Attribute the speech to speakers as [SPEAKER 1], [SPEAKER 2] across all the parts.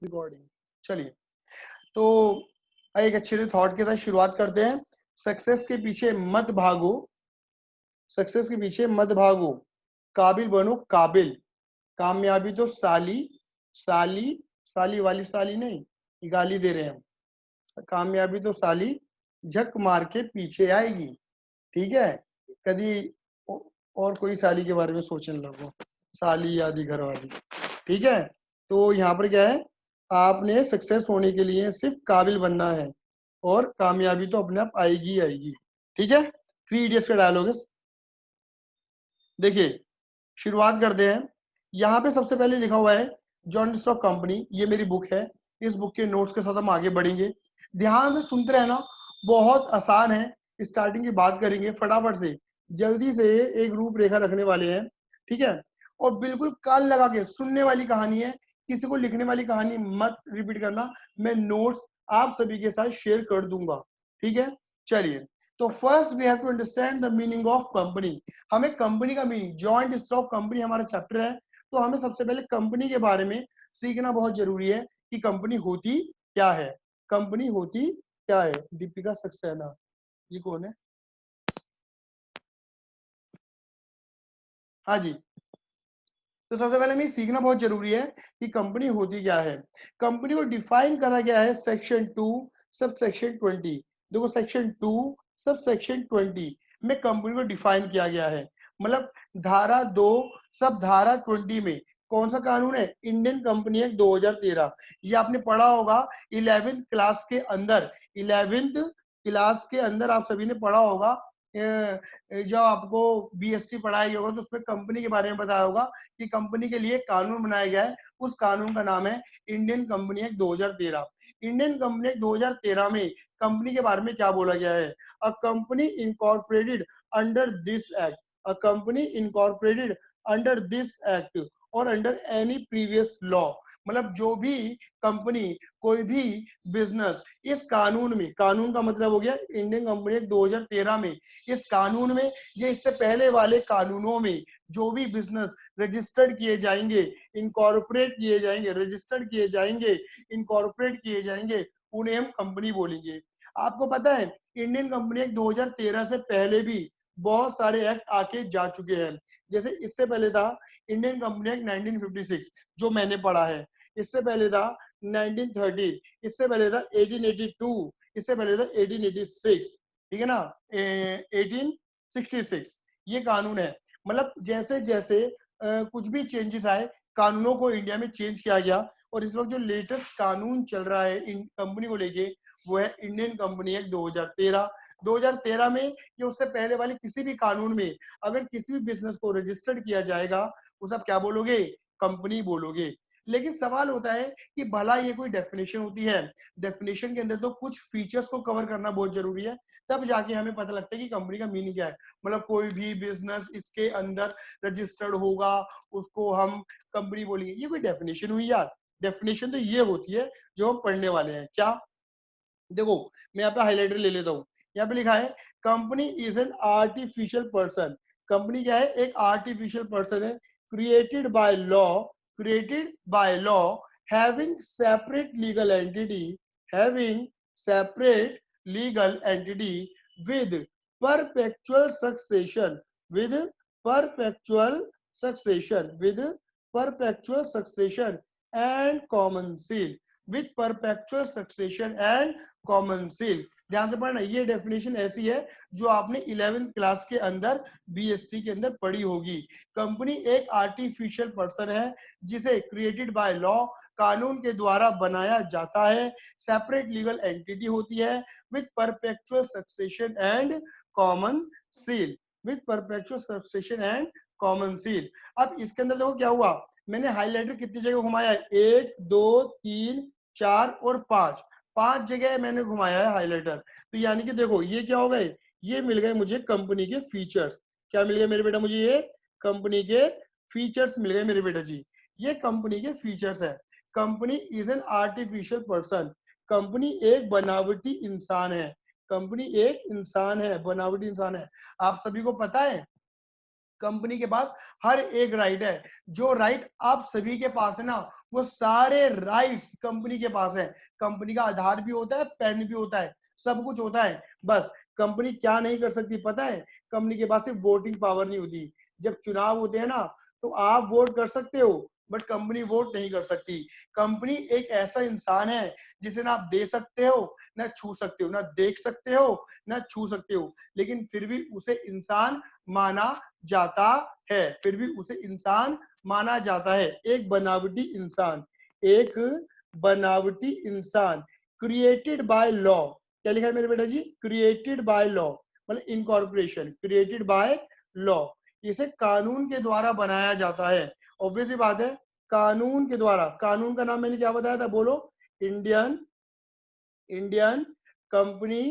[SPEAKER 1] Recording. चलिए, तो एक अच्छे से थॉट के साथ शुरुआत करते हैं। सक्सेस के पीछे मत भागो, सक्सेस के पीछे मत भागो, काबिल बनो काबिल। कामयाबी तो साली साली साली वाली साली नहीं, गाली दे रहे हैं हम। कामयाबी तो साली झक मार के पीछे आएगी। ठीक है, कभी और कोई साली के बारे में सोचने लगो, साली आदि घर वाली। ठीक है, तो यहाँ पर क्या है, आपने सक्सेस होने के लिए सिर्फ काबिल बनना है और कामयाबी तो अपने आप आएगी आएगी। ठीक है, 3 इडियट्स का डायलॉग है। देखिए, शुरुआत करते हैं। यहाँ पे सबसे पहले लिखा हुआ है जॉन स्टॉक कंपनी, ये मेरी बुक है। इस बुक के नोट्स के साथ हम आगे बढ़ेंगे। ध्यान से सुनते रहना, बहुत आसान है। स्टार्टिंग की बात करेंगे फटाफट से, जल्दी से एक रूपरेखा रखने वाले हैं। ठीक है, और बिल्कुल कान लगा के सुनने वाली कहानी है, किसी को लिखने वाली कहानी मत रिपीट करना। मैं नोट्स आप सभी के साथ शेयर कर दूंगा। ठीक है, चलिए, तो first we have to understand the meaning of company. हमें कंपनी का मीनिंग, जॉइंट स्टॉक कंपनी हमारा चैप्टर है, तो हमें सबसे पहले कंपनी के बारे में सीखना बहुत जरूरी है कि कंपनी होती क्या है। कंपनी होती क्या है? दीपिका सक्सेना, ये कौन है? हाँ जी, तो सबसे पहले हमें सीखना बहुत जरूरी है कि कंपनी होती क्या है। कंपनी को डिफाइन करा गया है सेक्शन 2 सब सेक्शन 20। देखो, सेक्शन 2 सब सेक्शन 20 में कंपनी को डिफाइन किया गया है। मतलब धारा 2 सब धारा 20 में कौन सा कानून है? Indian company act 2013। ये आपने पढ़ा होगा 11th क्लास के अंदर। 11th क्लास के अंदर आप सभी ने पढ़ा होगा। जो आपको बीएससी पढ़ाई होगा तो उसमें कंपनी के बारे में बताया होगा कि कंपनी के लिए कानून बनाया गया है। उस कानून का नाम है Indian company act 2013। Indian company act 2013 में कंपनी के बारे में क्या बोला गया है? A company incorporated under this act, a company incorporated under this act और अंडर एनी प्रीवियस लॉ। मतलब जो भी कंपनी, कोई भी बिजनेस इस कानून में, कानून का मतलब हो गया इंडियन कंपनी एक्ट 2013 में, इस कानून में या इससे पहले वाले कानूनों में जो भी बिजनेस रजिस्टर्ड किए जाएंगे, इनकॉर्पोरेट किए जाएंगे, रजिस्टर्ड किए जाएंगे, इनकॉर्पोरेट किए जाएंगे, उन्हें हम कंपनी बोलेंगे। आपको पता है इंडियन कंपनी एक्ट 2013 से पहले भी बहुत सारे एक्ट आके जा चुके हैं। जैसे इससे पहले था इंडियन कंपनी एक्ट 1956 जो मैंने पढ़ा है, इससे पहले था 1913, इससे पहले था 1882, इससे पहले था 1886। ठीक है ना, 1866 ये कानून है। मतलब जैसे जैसे कुछ भी चेंजेस आए, कानूनों को इंडिया में चेंज किया गया। और इस वक्त जो लेटेस्ट कानून चल रहा है इन कंपनी को लेके, वो है इंडियन कंपनी एक्ट 2013। 2013 में या उससे पहले वाले किसी भी कानून में अगर किसी भी बिजनेस को रजिस्टर्ड किया जाएगा, उस आप क्या बोलोगे? कंपनी बोलोगे। लेकिन सवाल होता है कि भला ये कोई डेफिनेशन होती है? डेफिनेशन के अंदर तो कुछ फीचर्स को कवर करना बहुत जरूरी है, तब जाके हमें पता लगता है कि कंपनी का मीनिंग क्या है। मतलब कोई भी बिजनेस इसके अंदर रजिस्टर्ड होगा उसको हम कंपनी बोलेंगे। ये कोई डेफिनेशन हुई यार? डेफिनेशन तो ये होती है जो हम पढ़ने वाले हैं। क्या? देखो, मैं यहाँ पे हाईलाइटर ले लेता हूँ। यहाँ पे लिखा है company is an artificial person. Company क्या है? एक आर्टिफिशियल पर्सन है, created by law, created by law, having separate legal entity, having separate legal entity with perpetual succession, with perpetual succession, with perpetual succession and common seal, with perpetual succession and common seal. ध्यान से पढ़ना, ये definition ऐसी है जो आपने 11th class के अंदर बीएसटी के अंदर पढ़ी होगी। कंपनी एक आर्टिफिशियल पर्सन है जिसे क्रिएटेड बाय लॉ, कानून के द्वारा बनाया जाता है, सेपरेट लीगल एंटिटी होती है, with perpetual succession and common seal, with perpetual succession and common seal. अब इसके अंदर देखो क्या हुआ, मैंने हाईलाइटर कितनी जगह घुमाया है? 1 2 3 4 और 5, 5 जगह मैंने घुमाया है हाईलाइटर। तो यानी कि देखो ये क्या हो गए, ये मिल गए मुझे कंपनी के फीचर्स। क्या मिल गए मेरे बेटा? मुझे ये कंपनी के फीचर्स मिल गए मेरे बेटा जी। ये कंपनी के फीचर्स है। Company is an artificial person. Company एक बनावटी इंसान है। कंपनी एक इंसान है, बनावटी इंसान है। आप सभी को पता है कंपनी के पास हर एक राइट है। जो राइट आप सभी के पास है ना, वो सारे राइट्स कंपनी के पास है। कंपनी का आधार भी होता है, पेन भी होता है, सब कुछ होता है। बस कंपनी क्या नहीं कर सकती पता है? कंपनी के पास सिर्फ वोटिंग पावर नहीं होती। जब चुनाव होते हैं ना, तो आप वोट कर सकते हो, बट कंपनी वोट नहीं कर सकती। कंपनी एक ऐसा इंसान है जिसे ना आप दे सकते हो, ना छू सकते हो, ना देख सकते हो, ना छू सकते हो, लेकिन फिर भी उसे इंसान माना जाता है। फिर भी उसे इंसान माना जाता है। एक बनावटी इंसान, एक बनावटी इंसान, क्रिएटेड बाय लॉ। क्या लिखा है मेरे बेटा जी? क्रिएटेड बाय लॉ, मतलब इनकॉर्पोरेशन, क्रिएटेड बाय लॉ। इसे कानून के द्वारा बनाया जाता है। ऑब्वियसली बात है, कानून के द्वारा। कानून का नाम मैंने क्या बताया था? बोलो। Indian Indian company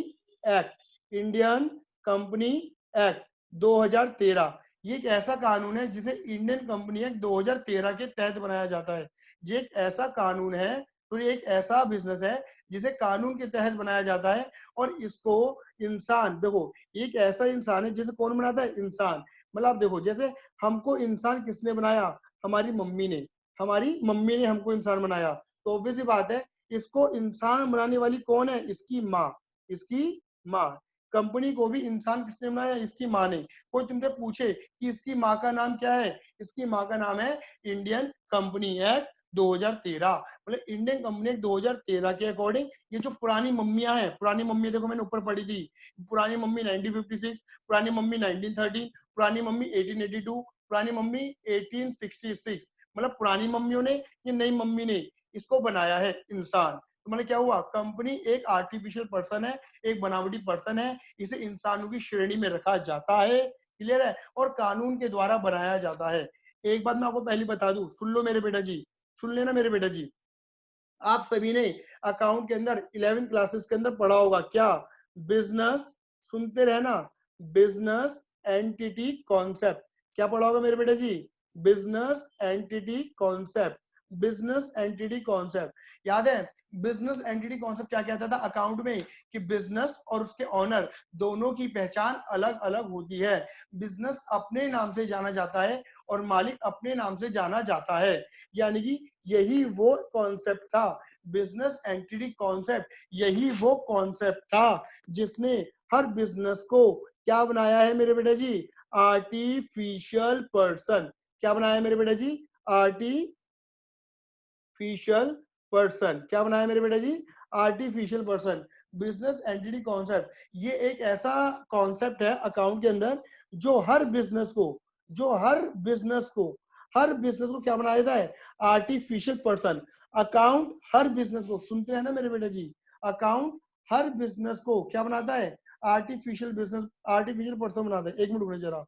[SPEAKER 1] act, Indian company act 2013। ये एक ऐसा कानून है जिसे इंडियन कंपनी एक्ट 2013 के तहत बनाया जाता है। ये एक ऐसा कानून है, तो ये एक ऐसा बिजनेस है जिसे कानून के तहत बनाया जाता है। और इसको इंसान, देखो एक ऐसा इंसान है जिसे कौन बनाता है? इंसान। मतलब आप देखो, जैसे हमको इंसान किसने बनाया? हमारी मम्मी ने। हमारी मम्मी ने हमको इंसान बनाया। तो ऑब्वियस बात है, इसको इंसान बनाने वाली कौन है? इसकी माँ। इसकी माँ। कंपनी को भी इंसान किसने बनाया? इसकी माँ ने। कोई तुमसे पूछे कि इसकी माँ का नाम क्या है? इसकी माँ का नाम है इंडियन कंपनी एक्ट 2013। मतलब इंडियन कंपनी एक्ट 2013 के अकॉर्डिंग ये जो पुरानी मम्मियां हैं, पुरानी मम्मी देखो मैंने ऊपर पढ़ी थी, पुरानी मम्मी 1956, पुरानी मम्मी 1913, पुरानी मम्मी 1882, पुरानी मम्मी 1866। मतलब पुरानी मम्मियों ने, ये नई मम्मी ने इसको बनाया है इंसान। तो मतलब क्या हुआ? कंपनी एक आर्टिफिशियल पर्सन है, एक बनावटी पर्सन है, इसे इंसानों की श्रेणी में रखा जाता है। क्लियर है? और कानून के द्वारा बनाया जाता है। एक बात मैं आपको पहले बता दूं, सुन लो मेरे बेटा जी, सुन लेना मेरे बेटा जी। आप सभी ने अकाउंट के अंदर 11th क्लासेस के अंदर पढ़ा होगा क्या? बिजनेस, सुनते रहना, बिजनेस एंटिटी कॉन्सेप्ट। क्या पढ़ा होगा मेरे बेटा जी? Business entity concept. Business entity concept याद है? बिजनेस एंटिटी कॉन्सेप्ट क्या कहता था अकाउंट में? कि बिजनेस और उसके ऑनर दोनों की पहचान अलग अलग होती है। बिजनेस अपने नाम से जाना जाता है और मालिक अपने नाम से जाना जाता है। यानी कि यही वो कॉन्सेप्ट था, बिजनेस एंटिटी कॉन्सेप्ट। यही वो कॉन्सेप्ट था जिसने हर बिजनेस को क्या बनाया है मेरे बेटा जी? Artificial person. क्या बनाया है मेरे बेटा जी? Artificial person. क्या बनाया मेरे बेटा जी? Artificial person. Business entity concept ये एक ऐसा कॉन्सेप्ट है अकाउंट के अंदर जो हर बिजनेस को, जो हर बिजनेस को क्या बनाया जाता है? Artificial person. अकाउंट हर बिजनेस को, सुनते हैं ना मेरे बेटा जी, अकाउंट हर बिजनेस को क्या बनाता है? आर्टिफिशियल बिजनेस, आर्टिफिशियल पर्सन बनाता है। एक मिनट रुकना जरा।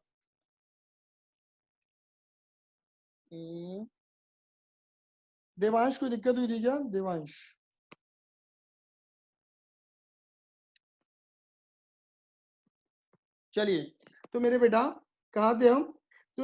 [SPEAKER 1] देवांश कोई दिक्कत हुई थी क्या? देवांश, चलिए। तो मेरे बेटा कहा थे हम? तो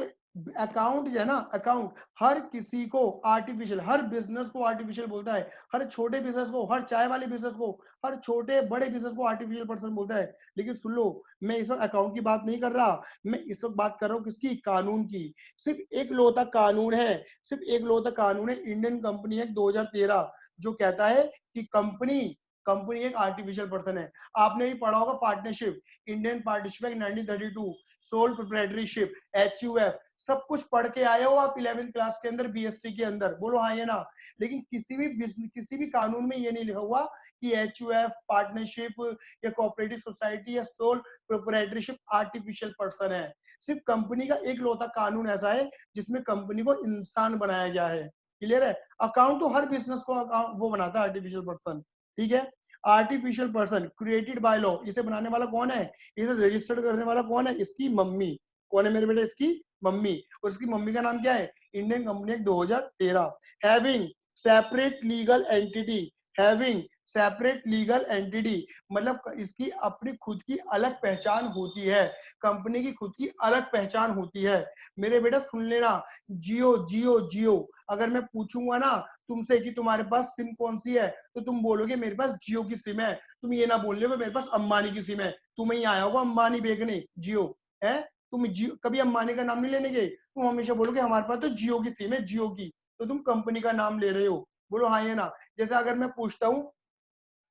[SPEAKER 1] अकाउंट जो है ना, अकाउंट हर किसी को आर्टिफिशियल, हर बिजनेस को आर्टिफिशियल बोलता है। हर छोटे बिजनेस को, हर चाय वाले बिजनेस को, हर छोटे बड़े बिजनेस को आर्टिफिशियल पर्सन बोलता है। लेकिन सुन लो, मैं इस वक्त अकाउंट की बात नहीं कर रहा, मैं इस वक्त बात कर रहा हूँ किसकी? कानून की। सिर्फ एक लौता कानून है, सिर्फ एक लौता कानून है इंडियन कंपनी एक्ट 2013, जो कहता है कि कंपनी, कंपनी एक आर्टिफिशियल पर्सन है। आपने भी पढ़ा होगा partnership, Indian partnership act 1932, sole proprietorship, HUF, सब कुछ पढ़ के आए हो आप 11th क्लास के अंदर, बीएसटी के अंदर। बोलो हाँ या ना? लेकिन किसी भी कानून में ये नहीं लिखा हुआ कि एचयूएफ, पार्टनरशिप या कोऑपरेटिव सोसाइटी या सोल प्रोप्राइटरशिप आर्टिफिशियल पर्सन है। सिर्फ कंपनी का एक लौता कानून ऐसा है जिसमें कंपनी को इंसान बनाया गया है। क्लियर है? अकाउंट तो हर बिजनेस को वो बनाता है आर्टिफिशियल पर्सन। ठीक है? Artificial person created by law, इसे बनाने वाला कौन है? इसे रजिस्टर्ड करने वाला कौन है? इसकी मम्मी। कौन है मेरे बेटे? इसकी मम्मी। और इसकी मम्मी का नाम क्या है? Indian company act 2013। Having separate legal entity, having separate legal entity, मतलब इसकी अपनी खुद की अलग पहचान होती है। कंपनी की खुद की अलग पहचान होती है। मेरे बेटा सुन लेना, जियो जियो जियो, अगर मैं पूछूंगा ना तुमसे कि तुम्हारे पास सिम कौन सी है, तो तुम बोलोगे मेरे पास जियो की सिम है। तुम ये ना बोल रहे मेरे पास अंबानी की सिम है। तुम्हें ही आया होगा अंबानी बेचने जियो है, तुम जियो, कभी अंबानी का नाम नहीं लेने गए, तुम हमेशा बोलोगे हमारे पास तो जियो की सिम है, जियो की, तो तुम कंपनी का नाम ले रहे हो। बोलो हाँ या ना। जैसे अगर मैं पूछता हूँ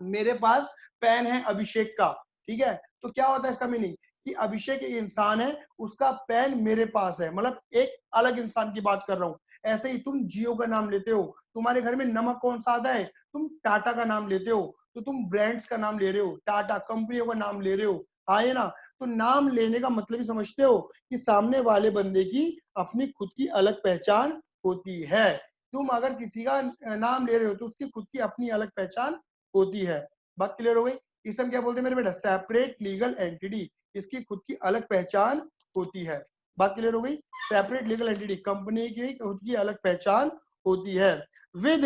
[SPEAKER 1] मेरे पास पेन है अभिषेक का, ठीक है, तो क्या होता है इसका मीनिंग कि अभिषेक एक इंसान है, उसका पेन मेरे पास है, मतलब एक अलग इंसान की बात कर रहा हूं। ऐसे ही तुम जियो का नाम लेते हो, तुम्हारे घर में नमक कौन सा आता है, तुम टाटा का नाम लेते हो, तो तुम ब्रांड्स का नाम ले रहे हो, टाटा कंपनियों का नाम ले रहे हो, आए ना। तो नाम लेने का मतलब ही समझते हो कि सामने वाले बंदे की अपनी खुद की अलग पहचान होती है। तुम अगर किसी का नाम ले रहे हो तो उसकी खुद की अपनी अलग पहचान होती है। बात क्लियर हो गई। इसे हम क्या बोलते हैं मेरे बेटा, सेपरेट लीगल एंटिटी, इसकी खुद की अलग पहचान होती है। बात क्लियर हो गई। सेपरेट लीगल एंटिटी, कंपनी की खुद की अलग पहचान होती है। विद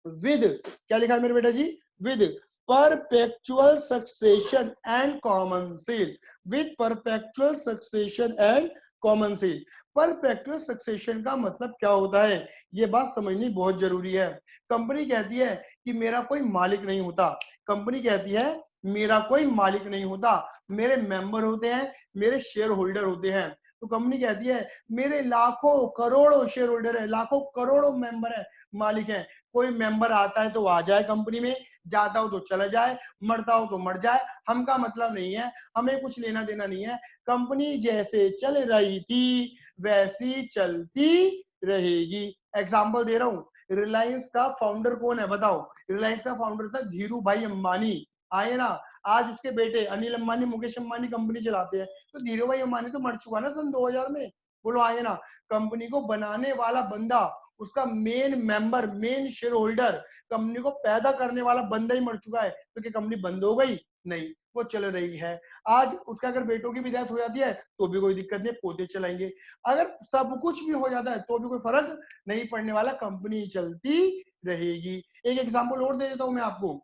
[SPEAKER 1] विद क्या लिखा है मेरे बेटा जी, with perpetual succession and common seal, with perpetual succession and common seal. Perpetual succession का मतलब क्या होता है, ये बात समझनी बहुत जरूरी है। कंपनी कहती है कि मेरा कोई मालिक नहीं होता, कंपनी कहती है मेरा कोई मालिक नहीं होता, मेरे मेंबर होते हैं, मेरे शेयर होल्डर होते हैं। तो कंपनी कहती है मेरे लाखों करोड़ों शेयर होल्डर है, लाखों करोड़ों मेंबर है, मालिक है। कोई मेंबर आता है तो आ जाए कंपनी में, जाता हो तो चला जाए, मरता हो तो मर जाए, हमका मतलब नहीं है, हमें कुछ लेना देना नहीं है। कंपनी जैसे चल रही थी वैसी चलती रहेगी। एग्जाम्पल दे रहा हूं, रिलायंस का फाउंडर कौन है बताओ, रिलायंस का फाउंडर था धीरू भाई अंबानी, आए ना। आज उसके बेटे अनिल अंबानी मुकेश अंबानी कंपनी चलाते हैं, तो धीरू भाई अंबानी तो मर चुका ना सन 2000 में। बोलो आए ना। कंपनी को बनाने वाला बंदा, उसका main member, main share holder, company को पैदा करने वाला बंदा ही मर चुका है, तो क्या कंपनी बंद हो गई, नहीं, वो चल रही है। आज उसका अगर बेटों की भी डेथ हो जाती है तो भी कोई दिक्कत नहीं, पोते चलाएंगे। अगर सब कुछ भी हो जाता है तो भी कोई फर्क नहीं पड़ने वाला, कंपनी चलती रहेगी। एक एग्जांपल और दे देता हूं मैं आपको।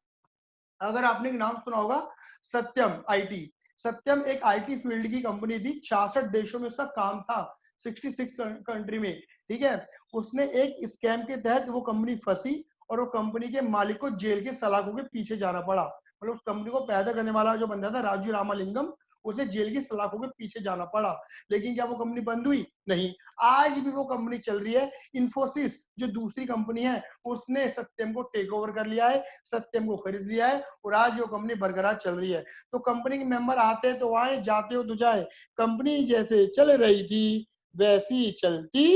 [SPEAKER 1] अगर आपने एक नाम सुना होगा सत्यम आईटी, सत्यम एक आईटी फील्ड की कंपनी थी, 66 देशों में उसका काम था, 66 कंट्री में, ठीक है। उसने एक स्कैम के तहत वो कंपनी फंसी और वो कंपनी के मालिक को जेल के सलाखों के पीछे जाना पड़ा। मतलब उस कंपनी को पैदा करने वाला जो बंदा था राजू रामालिंगम, उसे जेल की सलाखों के पीछे जाना पड़ा। लेकिन क्या वो कंपनी बंद हुई, नहीं, आज भी वो कंपनी चल रही है। इन्फोसिस जो दूसरी कंपनी है, उसने सत्यम को टेक ओवर कर लिया है, सत्यम को खरीद लिया है, और आज वो कंपनी बरकरार चल रही है। तो कंपनी के मेंबर आते हैं तो आए, जाते हो तो जाए, कंपनी जैसे चल रही थी वैसी चलती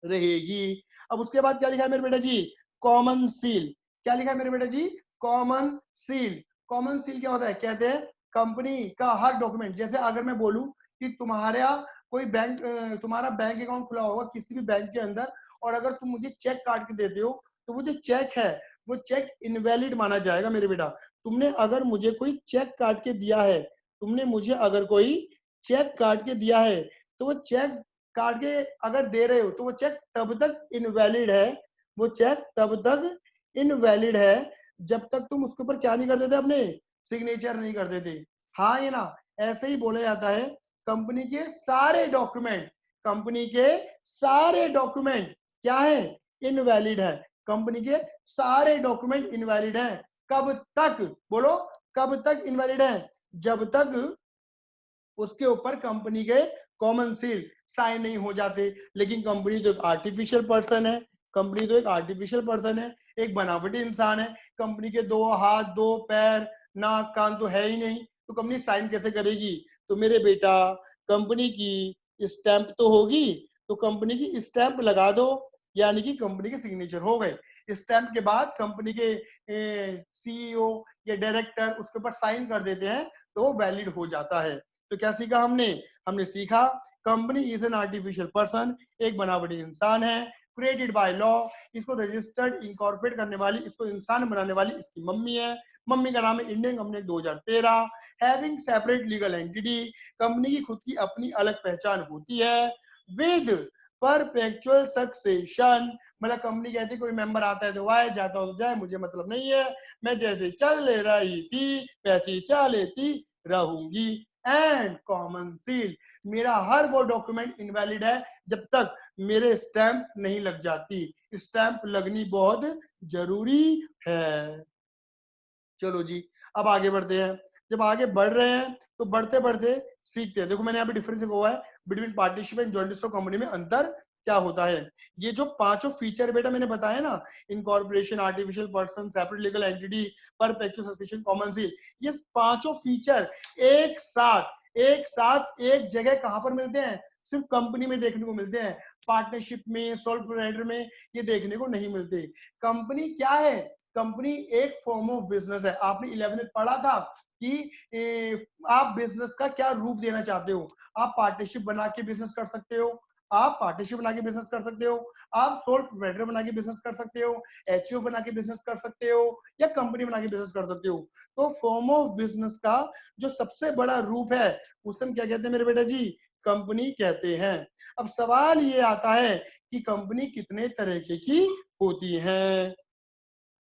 [SPEAKER 1] रहेगी। अब उसके बाद क्या लिखा है मेरे बेटा जी, कॉमन सील। क्या लिखा है मेरे बेटा जी, कॉमन सील। कॉमन सील क्या होता है, कहते हैं कंपनी का हर डॉक्यूमेंट, जैसे अगर मैं बोलूं कि तुम्हारा कोई बैंक, तुम्हारा बैंक अकाउंट खुला होगा किसी भी बैंक के अंदर, और अगर तुम मुझे चेक काट के देते हो तो वो जो चेक है वो चेक इनवैलिड माना जाएगा मेरे बेटा। तुमने अगर मुझे कोई चेक काट के दिया है, तुमने मुझे अगर कोई चेक काट के दिया है, तो वो चेक काट के अगर दे रहे हो तो वो चेक तब तक इनवैलिड है, वो चेक तब तक इनवैलिड है जब तक तुम उसके ऊपर क्या नहीं कर देते, अपने सिग्नेचर नहीं कर देते। हाँ ये ना, ऐसे ही बोला जाता है कंपनी के सारे डॉक्यूमेंट, कंपनी के सारे डॉक्यूमेंट क्या है, इनवैलिड है। कंपनी के सारे डॉक्यूमेंट इनवैलिड है। कब तक, बोलो कब तक इनवैलिड है, जब तक उसके ऊपर कंपनी के कॉमन सील साइन नहीं हो जाते। लेकिन कंपनी तो एक आर्टिफिशियल पर्सन है, कंपनी तो एक आर्टिफिशियल पर्सन है, एक बनावटी इंसान है। कंपनी के 2 हाथ, 2 पैर, नाक कान तो है ही नहीं, तो कंपनी साइन कैसे करेगी। तो मेरे बेटा कंपनी की स्टैंप तो होगी, तो कंपनी की स्टैंप लगा दो, यानी कि कंपनी के सिग्नेचर हो गए। स्टैंप के बाद कंपनी के सीईओ या डायरेक्टर उसके ऊपर साइन कर देते हैं तो वो वैलिड हो जाता है। तो क्या सीखा हमने, हमने सीखा company is an artificial person, एक बनावटी इंसान है, क्रिएटेड बाय लॉ, इसको रजिस्टर्ड इनकॉर्पोरेट करने वाली, इसको इंसान बनाने वाली इसकी मम्मी है, मम्मी का नाम है Indian company 2013, having separate legal entity, company की खुद की अपनी अलग पहचान होती है, विद परपेचुअल सक्सेशन, मतलब कंपनी कहती है कोई मेंबर आता है तो आए, जाता हो तो जाए, मुझे मतलब नहीं है, मैं जैसे चल रही थी वैसी चलती रहूंगी। एंड कॉमन सील, मेरा हर वो डॉक्यूमेंट इनवैलिड है जब तक मेरे स्टैंप नहीं लग जाती, स्टैंप लगनी बहुत जरूरी है। चलो जी, अब आगे बढ़ते हैं। जब आगे बढ़ रहे हैं तो बढ़ते बढ़ते सीखते हैं। देखो मैंने यहाँ पे डिफरेंस हुआ है between partnership and joint stock company में अंतर क्या होता है। ये जो पांचों फीचर बेटा मैंने बताया ना, incorporation, artificial person, separate legal entity, perpetual suspension, common seal, ये पांचों फीचर एक साथ एक जगह कहां पर मिलते हैं? सिर्फ कंपनी में देखने को मिलते हैं। पार्टनरशिप में, सोल प्रोप्राइटर में ये देखने को नहीं मिलते। कंपनी क्या है? कंपनी एक फॉर्म ऑफ बिजनेस है। आपने 11th में पढ़ा था कि आप बिजनेस का क्या रूप देना चाहते हो। आप पार्टनरशिप बना के बिजनेस कर सकते हो, आप पार्टनरशिप बना के बिजनेस कर सकते हो, आप सोल प्रोप्राइटर बना के बिजनेस कर सकते हो, एचओ बना के बिजनेस कर सकते हो, या कंपनी बना के बिजनेस कर सकते हो। तो फॉर्म ऑफ बिजनेस का जो सबसे बड़ा रूप है उसे हम क्या कहते हैं मेरे बेटा जी? कंपनी कहते हैं। अब सवाल ये आता है कि कंपनी कितने तरीके की होती है?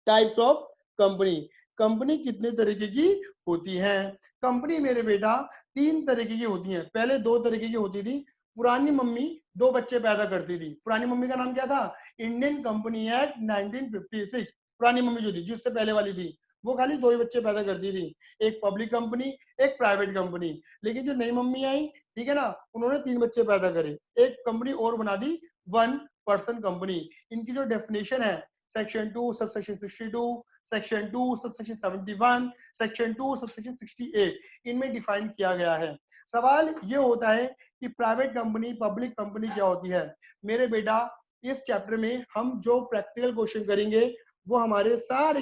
[SPEAKER 1] टाइप्स ऑफ कंपनी, कंपनी कितने तरीके की होती है? कंपनी मेरे बेटा 3 तरीके की होती है। पहले 2 तरीके की होती थी। पुरानी मम्मी 2 बच्चे पैदा करती थी। पुरानी मम्मी का नाम क्या था? Indian company act 1956। पुरानी मम्मी जो थी, जिससे पहले वाली थी, वो खाली 2 ही बच्चे पैदा करती थी, एक पब्लिक कंपनी, एक प्राइवेट कंपनी। लेकिन जो नई मम्मी आई, ठीक है ना, उन्होंने 3 बच्चे पैदा करे, एक कंपनी और बना दी, 1 पर्सन कंपनी। इनकी जो डेफिनेशन है section 2 subsection 62, section 2 subsection 71, section 2 subsection 68, इनमें डिफाइन किया गया है। सवाल ये होता है कि प्राइवेट कंपनी, पब्लिक कंपनी क्या होती है? मेरे बेटा इस चैप्टर में हम जो प्रैक्टिकल क्वेश्चन करेंगे वो हमारे सारे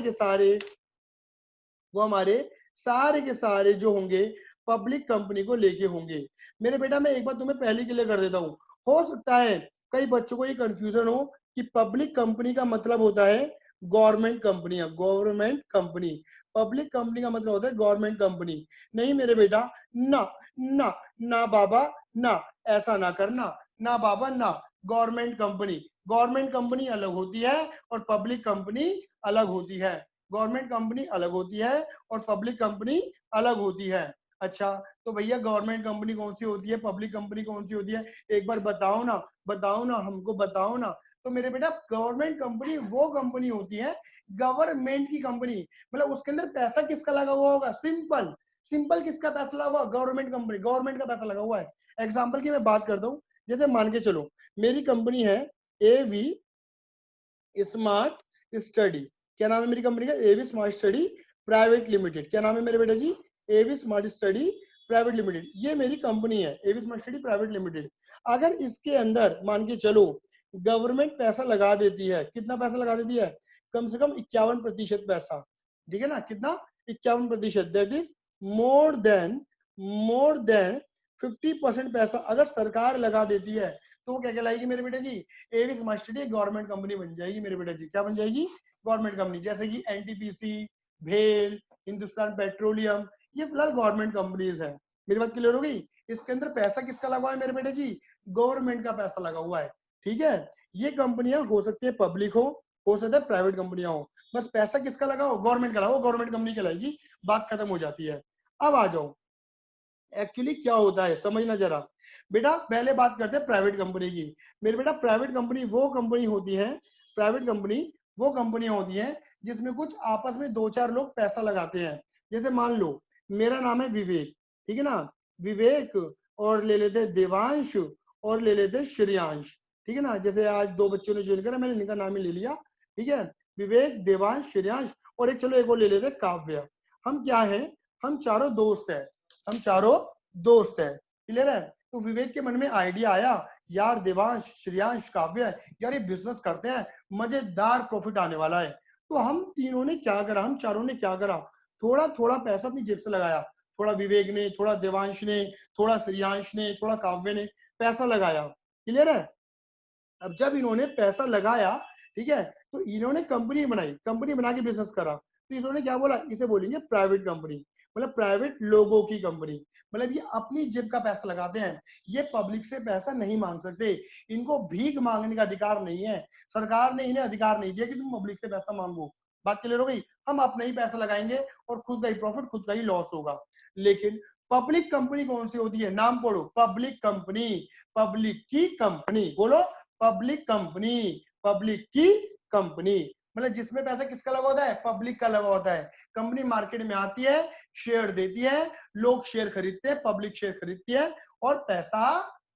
[SPEAKER 1] के सारे जो होंगे पब्लिक कंपनी को लेके होंगे। मेरे बेटा मैं एक बात तुम्हें पहले क्लियर कर देता हूँ, हो सकता है कई बच्चों को ये कंफ्यूजन हो कि पब्लिक कंपनी का मतलब होता है गवर्नमेंट कंपनियां, गवर्नमेंट कंपनी। पब्लिक कंपनी का मतलब होता है गवर्नमेंट कंपनी। नहीं मेरे बेटा, ना ना ना बाबा ना, ऐसा ना करना, ना बाबा ना। गवर्नमेंट कंपनी अलग होती है और पब्लिक कंपनी अलग होती है। गवर्नमेंट कंपनी अलग होती है और पब्लिक कंपनी अलग होती है। अच्छा, तो भैया गवर्नमेंट कंपनी कौन सी होती है, पब्लिक कंपनी कौन सी होती है? एक बार बताओ ना, हमको बताओ ना। तो मेरे बेटा गवर्नमेंट कंपनी वो कंपनी होती है, गवर्नमेंट की कंपनी, मतलब उसके अंदर पैसा किसका लगा हुआ होगा? सिंपल सिंपल किसका पैसा लगा हुआ? गवर्नमेंट कंपनी, गवर्नमेंट का पैसा लगा हुआ है। एग्जाम्पल की मैं बात करता हूँ, जैसे मान के चलो मेरी कंपनी है एवी स्मार्ट स्टडी। क्या नाम है मेरी कंपनी का? एवी स्मार्ट स्टडी प्राइवेट लिमिटेड। क्या नाम है मेरे बेटा जी? एवी स्मार्ट स्टडी प्राइवेट लिमिटेड। ये मेरी कंपनी है एवी स्मार्ट स्टडी प्राइवेट लिमिटेड। अगर इसके अंदर मान के चलो गवर्नमेंट पैसा लगा देती है, कितना पैसा लगा देती है? कम से कम 51% पैसा, ठीक है ना? कितना? 51%, दैट इज मोर देन 50% पैसा अगर सरकार लगा देती है तो वो क्या कहलाएगी मेरे बेटा जी? एवी स्मार्ट स्टडी गवर्नमेंट कंपनी बन जाएगी मेरे बेटा जी। क्या बन जाएगी? Government company. जैसे कि एनटीपीसी, भेल, हिंदुस्तान पेट्रोलियम, ये फिलहाल गवर्नमेंट कंपनीज है। मेरी बात क्लियर हो गई? इसके अंदर पैसा किसका लगा हुआ है मेरे बेटे जी? गवर्नमेंट का पैसा लगा हुआ है, ठीक है। ये कंपनियां हो सकती है पब्लिक हो सकता है प्राइवेट कंपनियां हो, बस पैसा किसका लगा हो? गवर्नमेंट का लगा हो, गवर्नमेंट कंपनी कहलाएगी, बात खत्म हो जाती है। अब आ जाओ एक्चुअली क्या होता है, समझना जरा बेटा। पहले बात करते हैं प्राइवेट कंपनी की। मेरे बेटा प्राइवेट कंपनी वो कंपनी होती है, प्राइवेट कंपनी वो कंपनियां होती हैं जिसमें कुछ आपस में 2-4 लोग पैसा लगाते हैं। जैसे मान लो मेरा नाम है विवेक, ठीक है ना, विवेक, और ले लेते देवांश, और ले लेते श्रेयांश, ठीक है ना। जैसे आज 2 बच्चों ने ज्वाइन करा, मैंने इनका नाम ही ले लिया, ठीक है, विवेक, देवांश, श्रेयांश, और एक चलो एक और ले लेते काव्य। हम क्या है? हम चारों दोस्त है, हम चारों दोस्त है, क्लियर है। तो विवेक के मन में आइडिया आया, यार देवांश, श्रेयांश, काव्य, यार ये बिजनेस करते हैं, मजेदार प्रॉफिट आने वाला है। तो हम तीनों ने क्या करा, हम चारों ने क्या करा, थोड़ा थोड़ा पैसा अपनी जेब से लगाया। थोड़ा विवेक ने, थोड़ा देवांश ने, थोड़ा श्रेयांश ने, थोड़ा काव्य ने पैसा लगाया, क्लियर है। अब जब इन्होंने पैसा लगाया, ठीक है, तो इन्होंने कंपनी बनाई, कंपनी बना के बिजनेस करा। तो इन्होंने क्या बोला, इसे बोलेंगे प्राइवेट कंपनी, मतलब प्राइवेट लोगों की कंपनी। मतलब ये अपनी जेब का पैसा लगाते हैं, ये पब्लिक से पैसा नहीं मांग सकते, इनको भीख मांगने का अधिकार नहीं है। सरकार ने इन्हें अधिकार नहीं दिया कि तुम पब्लिक से पैसा मांगो। बात क्लियर हो गई? हम अपना ही पैसा लगाएंगे और खुद का ही प्रॉफिट, खुद का ही लॉस होगा। लेकिन पब्लिक कंपनी कौन सी होती है? नाम पढ़ो, पब्लिक कंपनी, पब्लिक की कंपनी, बोलो पब्लिक कंपनी, पब्लिक की कंपनी। मतलब जिसमें पैसा किसका लगा होता है, पब्लिक का लगा होता है। कंपनी मार्केट में आती है, शेयर देती है, लोग शेयर खरीदते हैं, पब्लिक शेयर खरीदती है और पैसा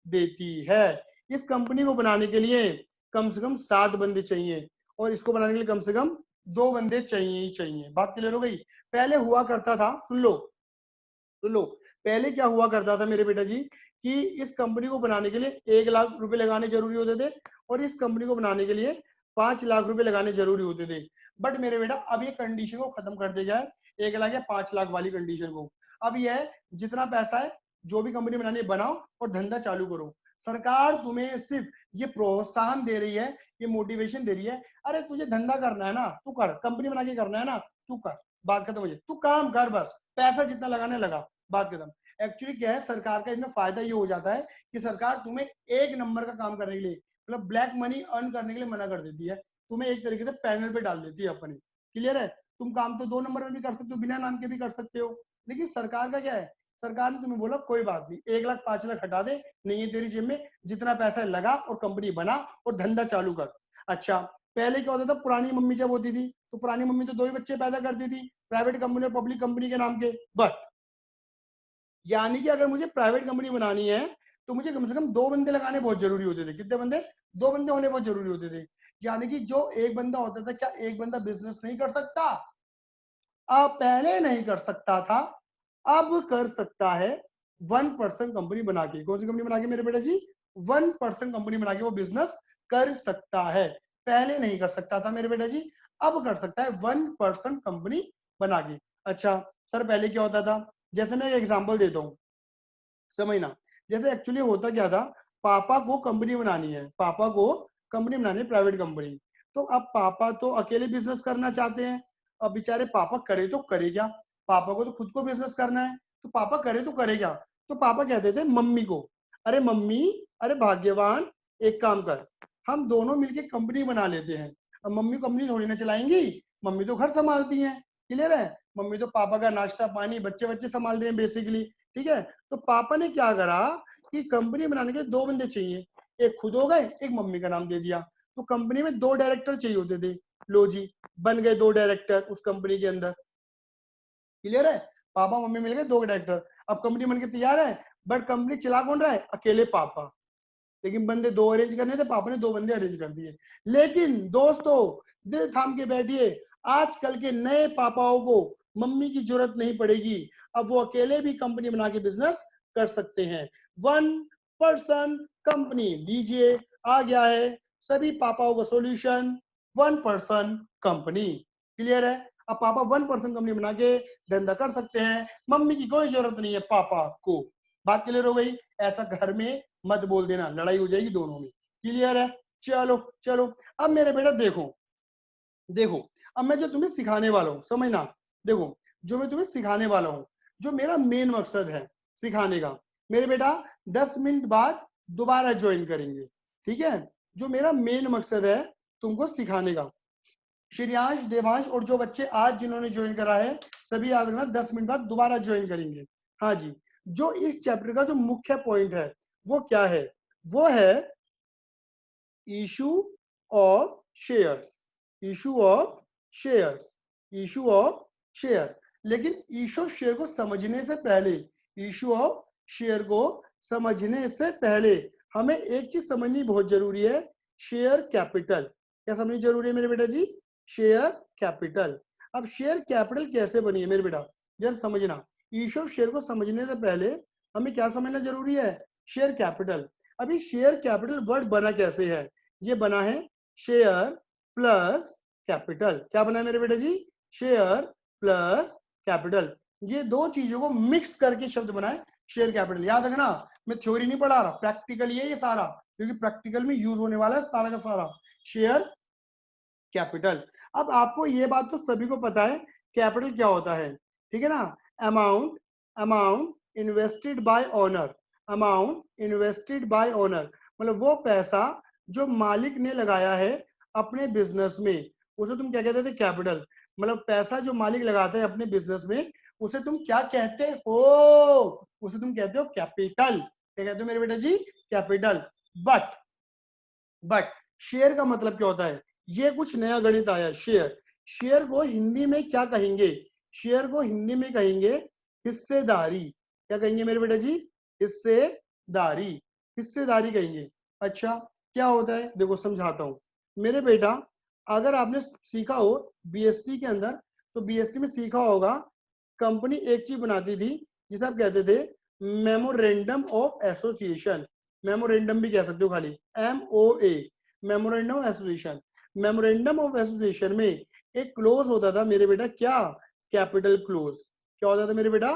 [SPEAKER 1] देती है। इस कंपनी को बनाने के लिए कम से कम 7 बंदे चाहिए और इसको बनाने के लिए कम से कम 2 बंदे चाहिए ही चाहिए। बात क्लियर हो गई। पहले हुआ करता था, सुन लो, पहले क्या हुआ करता था मेरे बेटा जी, कि इस कंपनी को बनाने के लिए 1 लाख रुपए लगाने जरूरी होते थे और इस कंपनी को बनाने के लिए 5 लाख रुपए लगाने जरूरी होते थे। बट मेरे बेटा अब ये कंडीशन को खत्म कर दिया जाए, 1 लाख या 5 लाख वाली कंडीशन को। अब ये है, जितना पैसा है जो भी कंपनी बनानी है बनाओ और धंधा चालू करो। सरकार तुम्हें सिर्फ ये प्रोत्साहन दे रही है, ये मोटिवेशन दे रही है, अरे तुझे धंधा करना है ना तू कर, कंपनी बना के करना है ना तू कर, बात खत्म हो जाए, तू काम कर, बस पैसा जितना लगाना है लगा, बात खत्म। एक्चुअली क्या है, सरकार का इसमें फायदा ये हो जाता है कि सरकार तुम्हें 1 नंबर का काम करने के लिए, मतलब ब्लैक मनी अर्न करने के लिए मना कर देती है, तुम्हें एक तरीके से पैनल पे डाल देती है अपने। क्लियर है, तुम काम तो 2 नंबर में भी कर सकते हो, बिना नाम के भी कर सकते हो, लेकिन सरकार का क्या है, सरकार ने तुम्हें बोला कोई बात नहीं, 1 लाख 5 लाख हटा दे, नहीं है तेरी जेब में, जितना पैसा है लगा और कंपनी बना और धंधा चालू कर। अच्छा, पहले क्या होता था, पुरानी मम्मी जब होती थी तो पुरानी मम्मी तो 2 ही बच्चे पैदा करती थी, प्राइवेट कंपनी और पब्लिक कंपनी के नाम के। बट यानी कि अगर मुझे प्राइवेट कंपनी बनानी है तो मुझे कम से कम 2 बंदे लगाने बहुत जरूरी होते थे। कितने बंदे, 2 बंदे होने बहुत जरूरी होते थे। यानी कि जो एक बंदा होता था, क्या एक बंदा बिजनेस नहीं कर सकता? अब पहले नहीं कर सकता था, अब कर सकता है 1% कंपनी बना के। कौन सी कंपनी बना के मेरे बेटा जी? 1% कंपनी बना के वो बिजनेस कर सकता है। पहले नहीं कर सकता था मेरे बेटा जी, अब कर सकता है 1% कंपनी बना के। अच्छा सर, पहले क्या होता था? जैसे मैं एक एग्जांपल देता हूँ, समझना। जैसे एक्चुअली होता क्या था, पापा को कंपनी बनानी है, पापा को कंपनी बनानी है, प्राइवेट कंपनी। तो अब पापा तो अकेले बिजनेस करना चाहते हैं। अब बेचारे पापा करे तो करे क्या, पापा को तो खुद को बिजनेस करना है, तो पापा करे तो करे क्या? तो पापा कहते थे मम्मी को, अरे मम्मी, अरे भाग्यवान, एक काम कर, हम दोनों मिलके कंपनी बना लेते हैं। अब मम्मी कंपनी थोड़ी ना चलाएंगी, मम्मी तो घर संभालती हैं। क्लियर है, मम्मी तो पापा का नाश्ता पानी बच्चे बच्चे संभाल रहे हैं बेसिकली। ठीक है, तो पापा ने क्या करा कि कंपनी बनाने के लिए 2 बंदे चाहिए, एक खुद हो गए, एक मम्मी का नाम दे दिया। तो कंपनी में 2 डायरेक्टर चाहिए होते थे, लो जी बन गए 2 डायरेक्टर उस कंपनी के अंदर। क्लियर है, पापा मम्मी मिल गए 2 डायरेक्टर, अब कंपनी बन के तैयार है। बट कंपनी चला कौन रहा है? अकेले पापा। लेकिन बंदे 2 अरेंज करने थे, पापा ने 2 बंदे अरेंज कर दिए। लेकिन दोस्तों दिल थाम के बैठिए, आजकल के नए पापाओं को मम्मी की जरूरत नहीं पड़ेगी, अब वो अकेले भी कंपनी बना के बिजनेस कर सकते हैं। 1% कंपनी, लीजिए आ गया है सभी पापाओं का सॉल्यूशन, 1% कंपनी। क्लियर है, अब पापा 1% कंपनी बना के धंधा कर सकते हैं, मम्मी की कोई जरूरत नहीं है पापा को। बात क्लियर हो गई? ऐसा घर में मत बोल देना, लड़ाई हो जाएगी दोनों में। क्लियर है? चलो चलो, अब मेरे बेटा देखो देखो, अब मैं जो तुम्हें सिखाने वाला हूँ, समझना। देखो, जो मैं तुम्हें सिखाने वाला हूँ, जो मेरा मेन मकसद है सिखाने का, मेरे बेटा 10 मिनट बाद दोबारा ज्वाइन करेंगे। ठीक है, जो मेरा मेन मकसद है तुमको सिखाने का। श्रेयांश, देवांश और जो बच्चे आज जिन्होंने ज्वाइन करा है, सभी याद रखना 10 मिनट बाद दोबारा ज्वाइन करेंगे। हाँ जी, जो इस चैप्टर का जो मुख्य पॉइंट है वो क्या है? वो है issue of shares, issue of shares, issue of share. लेकिन इशू ऑफ शेयर को समझने से पहले, इशू ऑफ शेयर को समझने से पहले हमें एक चीज समझनी बहुत जरूरी है, शेयर कैपिटल। क्या समझनी जरूरी है मेरे बेटा जी? Share capital. अब शेयर कैपिटल कैसे बनी है मेरे बेटा, जरा समझना। इशू ऑफ शेयर को समझने से पहले हमें क्या समझना जरूरी है? Share capital. अभी शेयर कैपिटल वर्ड बना कैसे है? ये बना है शेयर प्लस कैपिटल। क्या बना है मेरे बेटा जी? Share plus capital. ये 2 चीजों को मिक्स करके शब्द बना है शेयर कैपिटल। याद रखना, मैं थ्योरी नहीं पढ़ा रहा, प्रैक्टिकल ये सारा, क्योंकि प्रैक्टिकल में यूज होने वाला है सारा का सारा शेयर कैपिटल। अब आपको ये बात तो सभी को पता है कैपिटल क्या होता है, ठीक है ना? Amount, amount invested bye owner, amount invested bye owner, मतलब वो पैसा जो मालिक ने लगाया है अपने बिजनेस में, उसे तुम क्या कहते थे? कैपिटल। मतलब पैसा जो मालिक लगाता है अपने बिजनेस में, उसे तुम क्या कहते हो? उसे तुम कहते हो कैपिटल। क्या कहते हो मेरे बेटा जी? कैपिटल। बट शेयर का मतलब क्या होता है? ये कुछ नया गणित आया। शेयर, शेयर को हिंदी में क्या कहेंगे? शेयर को हिंदी में कहेंगे हिस्सेदारी। क्या कहेंगे मेरे बेटा जी? हिस्सेदारी, हिस्सेदारी कहेंगे। अच्छा क्या होता है देखो समझाता हूं मेरे बेटा। अगर आपने सीखा हो बीएसटी के अंदर, तो बीएसटी में सीखा होगा कंपनी एक चीज बनाती थी जिसे आप कहते थे मेमोरेंडम ऑफ एसोसिएशन। मेमोरेंडम भी कह सकते हो खाली, MOA, memorandum of association. Memorandum of association में एक क्लोज होता था मेरे बेटा, क्या? Capital close. क्या होता था मेरे बेटा?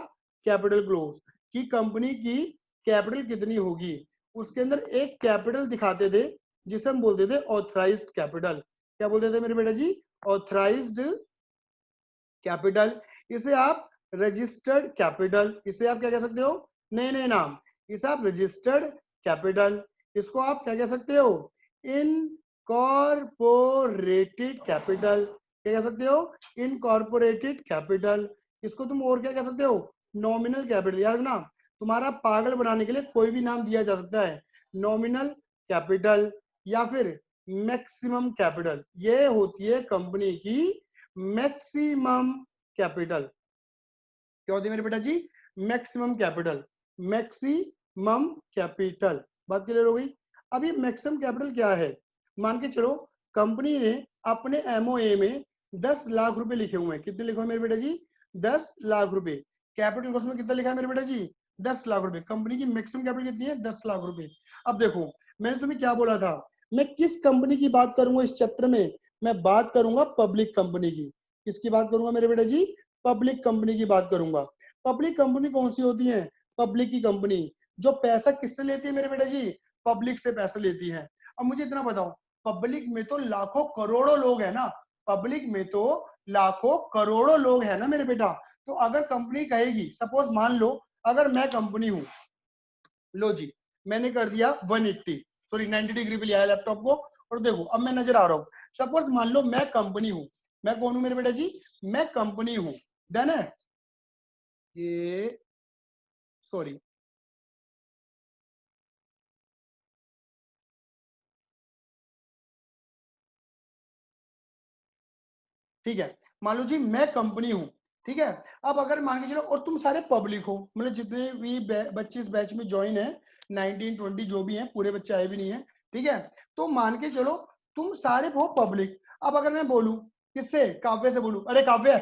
[SPEAKER 1] कैपिटल क्लोज, कि कंपनी की कैपिटल कितनी होगी। उसके अंदर एक कैपिटल दिखाते थे जिसे हम बोलते थे ऑथराइज्ड कैपिटल। क्या बोलते थे मेरे बेटा जी? Authorised capital. इसे आप रजिस्टर्ड कैपिटल, इसे आप क्या कह सकते हो? नए नए नाम। इसे आप रजिस्टर्ड कैपिटल, इसको आप क्या कह सकते हो? Incorporated capital. क्या कह सकते हो? Incorporated capital. इसको तुम और क्या कह सकते हो? Nominal capital. याद रखना, तुम्हारा पागल बनाने के लिए कोई भी नाम दिया जा सकता है। नॉमिनल कैपिटल या फिर मैक्सिमम कैपिटल, ये होती है कंपनी की मैक्सिमम कैपिटल। क्या होती है मेरे बेटा जी? Maximum capital, maximum capital. बात क्लियर हो गई? अब ये मैक्सिमम कैपिटल क्या है? मान के चलो कंपनी ने अपने MOA में 10 लाख रुपए लिखे हुए हैं। कितने लिखे हुए मेरे बेटा जी? 10 लाख रुपए। कैपिटल कॉस्ट में कितना लिखा है मेरे बेटा जी? 10 लाख रुपए। कंपनी की मैक्सिमम कैपिटल कितनी है? 10 लाख रुपए। अब देखो मैंने तुम्हें क्या बोला था, मैं किस कंपनी की बात करूंगा इस चैप्टर में? मैं बात करूंगा पब्लिक कंपनी की। किसकी बात करूंगा मेरे बेटा जी? पब्लिक कंपनी की बात करूंगा। पब्लिक कंपनी कौन सी होती है? पब्लिक की कंपनी जो पैसा किससे लेती है मेरे बेटा जी? पब्लिक से पैसा लेती है। अब मुझे इतना बताओ, पब्लिक में तो लाखों करोड़ों लोग है ना, पब्लिक में तो लाखों करोड़ों लोग है ना मेरे बेटा। तो अगर कंपनी कहेगी, सपोज मान लो अगर मैं कंपनी हूं, लो जी मैंने कर दिया 180, सॉरी 90 डिग्री पे लिया लैपटॉप को, और देखो अब मैं नजर आ रहा हूं। सपोज मान लो मैं कंपनी हूं। मैं कौन हूं मेरे बेटा जी? मैं कंपनी हूं। डन है ये, सॉरी ठीक है। मान लो जी मैं कंपनी हूं, ठीक है। अब अगर मान के चलो और तुम सारे पब्लिक हो, मतलब जितने भी बच्चे इस बैच में ज्वाइन है 19-20 जो भी हैं, पूरे बच्चे आए भी नहीं है, ठीक है। तो मान के चलो तुम सारे हो पब्लिक। अब अगर मैं बोलूं किससे? काव्य से बोलूं, अरे काव्य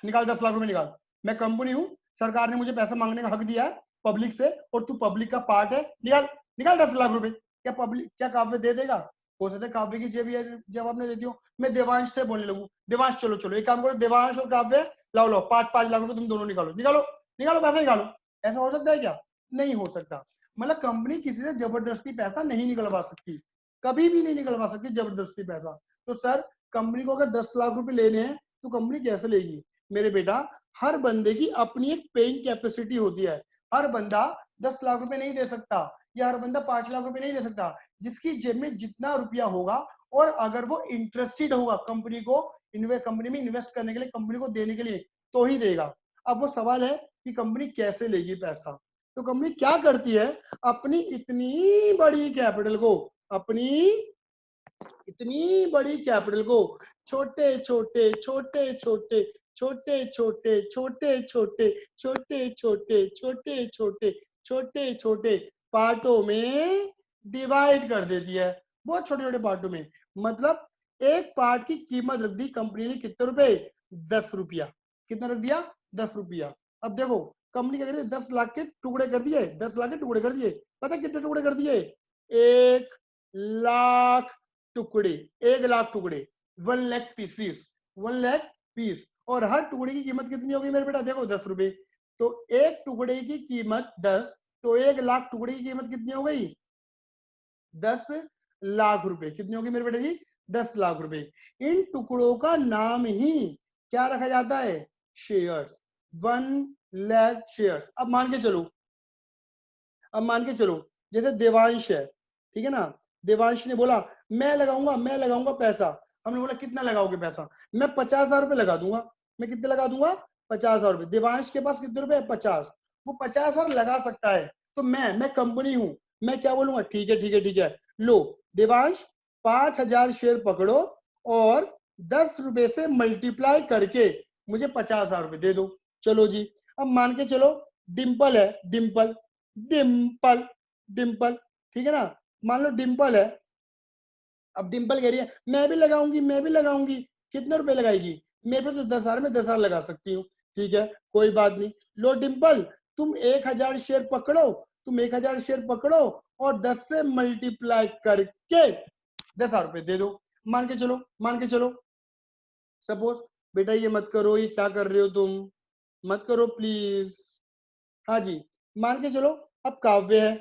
[SPEAKER 1] निकाल 10 लाख रुपए निकाल, मैं कंपनी हूं, सरकार ने मुझे पैसा मांगने का हक दिया है पब्लिक से, और तू पब्लिक का पार्ट है, निकाल निकाल 10 लाख रुपए। क्या पब्लिक, क्या काव्य दे देगा? हो सकता है काव्य की जेब जवाब नहीं देती हो। मैं देवांश से बोलने लगूं, देवांश चलो चलो एक काम करो, देवांश और काव्य लाओ लो 5-5 लाख रुपए तुम दोनों निकालो, निकालो निकालो पैसा निकालो। ऐसा हो सकता है क्या? नहीं हो सकता। मतलब कंपनी किसी से जबरदस्ती पैसा नहीं निकलवा सकती, कभी भी नहीं निकलवा सकती जबरदस्ती पैसा। तो सर कंपनी को अगर 10 लाख रुपए लेने हैं तो कंपनी कैसे लेगी? मेरे बेटा हर बंदे की अपनी एक पेइंग कैपेसिटी होती है। हर बंदा 10 लाख रुपए नहीं दे सकता, या हर बंदा 5 लाख रुपए नहीं दे सकता। जिसकी जेब में जितना रुपया होगा, और अगर वो इंटरेस्टेड होगा कंपनी को कंपनी में इन्वेस्ट करने के लिए, कंपनी को देने के लिए, तो ही देगा। अब वो सवाल है कि कंपनी कैसे लेगी पैसा। तो कंपनी क्या करती है, अपनी इतनी बड़ी कैपिटल को, अपनी इतनी बड़ी कैपिटल को छोटे छोटे छोटे छोटे छोटे छोटे छोटे छोटे छोटे छोटे छोटे छोटे छोटे छोटे पार्टों में डिवाइड कर देती है। बहुत छोटे छोटे पार्टों में, मतलब एक पार्ट की कीमत रख दी कंपनी ने कितने रुपए? 10 रुपया। कितना रख दिया? 10 रुपया। अब देखो कंपनी क्या करती है, 10 लाख के टुकड़े कर दिए, 10 लाख के टुकड़े कर दिए। पता कितने टुकड़े कर दिए? 1 लाख टुकड़े। 1 लाख टुकड़े, 1 लाख पीसीस, 1 लाख पीस। और हर टुकड़े की कीमत कितनी होगी मेरे बेटा? देखो 10 रुपए। तो एक टुकड़े की कीमत 10, तो 1 लाख टुकड़े की कीमत कितनी हो गई? 10 लाख रुपए। कितनी होगी मेरे बेटे जी? 10 लाख रुपए। इन टुकड़ों का नाम ही क्या रखा जाता है? शेयर्स। 1 लाख शेयर्स। अब मान के चलो, अब मान के चलो जैसे देवांश है, ठीक है ना। देवांश ने बोला मैं लगाऊंगा पैसा। हमने बोला कितना लगाओगे पैसा? मैं 50,000 रुपए लगा दूंगा। मैं कितने लगा दूंगा? 50,000 रुपए। देवांश के पास कितने रुपए? 50। वो 50,000 लगा सकता है। तो मैं कंपनी हूं, मैं क्या बोलूंगा? ठीक है ठीक है ठीक है, लो देवांश 5,000 शेयर पकड़ो और 10 रुपए से मल्टीप्लाई करके मुझे 50,000 रुपए दे दो। चलो जी, अब मान के चलो डिम्पल है, डिम्पल डिम्पल डिम्पल, ठीक है ना, मान लो डिम्पल है। अब डिम्पल कह रही है मैं भी लगाऊंगी, मैं भी लगाऊंगी। कितने रुपए लगाएगी? मेरे पे तो 10,000 में 10,000 लगा सकती हूँ। ठीक है, कोई बात नहीं। लो डिम्पल, तुम 1,000 शेयर पकड़ो, तुम 1,000 शेयर पकड़ो और 10 से मल्टीप्लाई करके 10,000 रुपए दे दो। मान के चलो, मान के चलो। सपोज, बेटा ये मत करो, ये क्या कर रहे हो तुम, मत करो प्लीज। हाँ जी, मान के चलो अब काव्य है,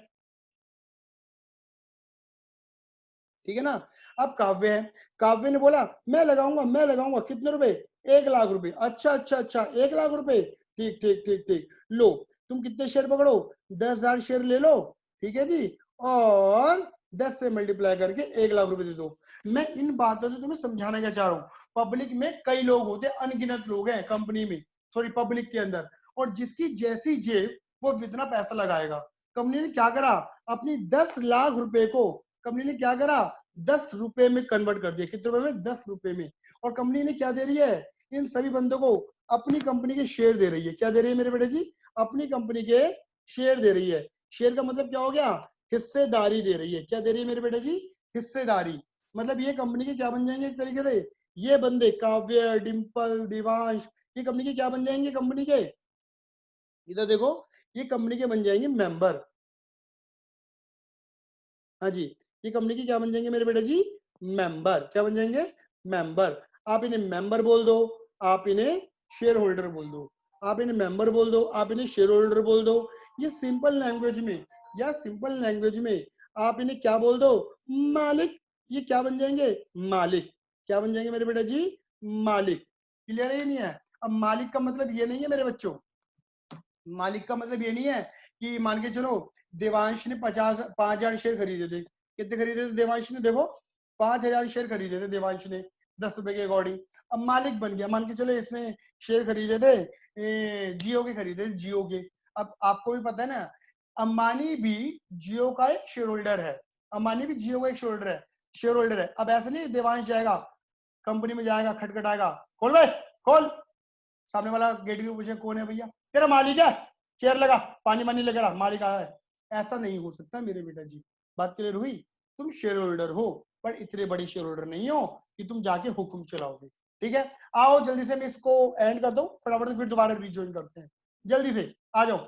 [SPEAKER 1] ठीक है ना। अब काव्य है, काव्य ने बोला मैं लगाऊंगा, मैं लगाऊंगा। कितने रुपए? 1,00,000 रुपए। अच्छा अच्छा अच्छा, 1,00,000 रुपए, ठीक ठीक ठीक ठीक। लो, तुम कितने शेयर पकड़ो? 10,000 शेयर ले लो, ठीक है जी, और 10 से मल्टीप्लाई करके 1,00,000 रुपए दे दो। मैं इन बातों से तुम्हें समझाना क्या चाह रहा हूँ, पब्लिक में कई लोग होते हैं, अनगिनत लोग हैं कंपनी में, सॉरी पब्लिक के अंदर, और जिसकी जैसी जेब वो इतना पैसा लगाएगा। कंपनी ने क्या करा, अपनी 10,00,000 रुपए को कंपनी ने क्या करा, 10 रुपए में कन्वर्ट कर दिया। कितने रुपए में? 10 रुपए में। और कंपनी ने क्या दे रही है, इन सभी बंदों को अपनी कंपनी के शेयर दे रही है। क्या दे रही है मेरे बेटे जी? अपनी कंपनी के शेयर दे रही है। शेयर का मतलब क्या हो गया? हिस्सेदारी दे रही है। क्या दे रही है मेरे बेटे जी? हिस्सेदारी। मतलब ये कंपनी के क्या बन जाएंगे एक तरीके से, ये बंदे काव्य, डिम्पल, दिवांश, ये कंपनी के क्या बन जाएंगे? कंपनी के, इधर देखो, ये कंपनी के बन जाएंगे मेंबर। हाँ जी, ये कंपनी की क्या बन जाएंगे मेरे बेटा जी? मेंबर। क्या बन जाएंगे? मेंबर। आप इन्हें मेंबर बोल दो, आप इन्हें शेयर होल्डर बोल दो, आप इन्हें मेंबर बोल दो, आप इन्हें शेयर होल्डर बोल दो। ये सिंपल लैंग्वेज में, या सिंपल लैंग्वेज में आप इन्हें क्या बोल दो? मालिक। ये क्या बन जाएंगे? मालिक। क्या बन जाएंगे मेरे बेटा जी? मालिक। क्लियर है? ये नहीं है? अब मालिक का मतलब ये नहीं है मेरे बच्चों, मालिक का मतलब ये नहीं है कि मान के चलो देवांश ने 5,000 शेयर खरीदे थे। कितने खरीदे थे देवांश ने? देखो, 5,000 शेयर खरीदे थे देवांश ने 10 रुपए के अकॉर्डिंग। अब मालिक बन गया। मान के चलो इसने शेयर खरीदे थे जियो के, खरीदे जियो के। अब आपको भी पता है ना, अंबानी भी जियो का एक शेयर होल्डर है, अंबानी भी जियो का एक शेयर होल्डर है, शेयर होल्डर है। अब ऐसा नहीं देवांश जाएगा कंपनी में, जाएगा खटखटाएगा, खोल भाई खोल, सामने वाला गेट के पूछे कौन है भैया, तेरा मालिक है, चेयर लगा, पानी वानी लेकर आ, मालिक आया है। ऐसा नहीं हो सकता मेरे बेटा जी। बात क्लियर हुई? तुम शेयर होल्डर हो, पर इतने बड़े शेयर होल्डर नहीं हो कि तुम जाके हुक्म चलाओगे। ठीक है, आओ जल्दी से मैं इसको एंड कर दो फटाफट से, फिर दोबारा रिज्वाइन करते हैं। जल्दी से आ जाओ।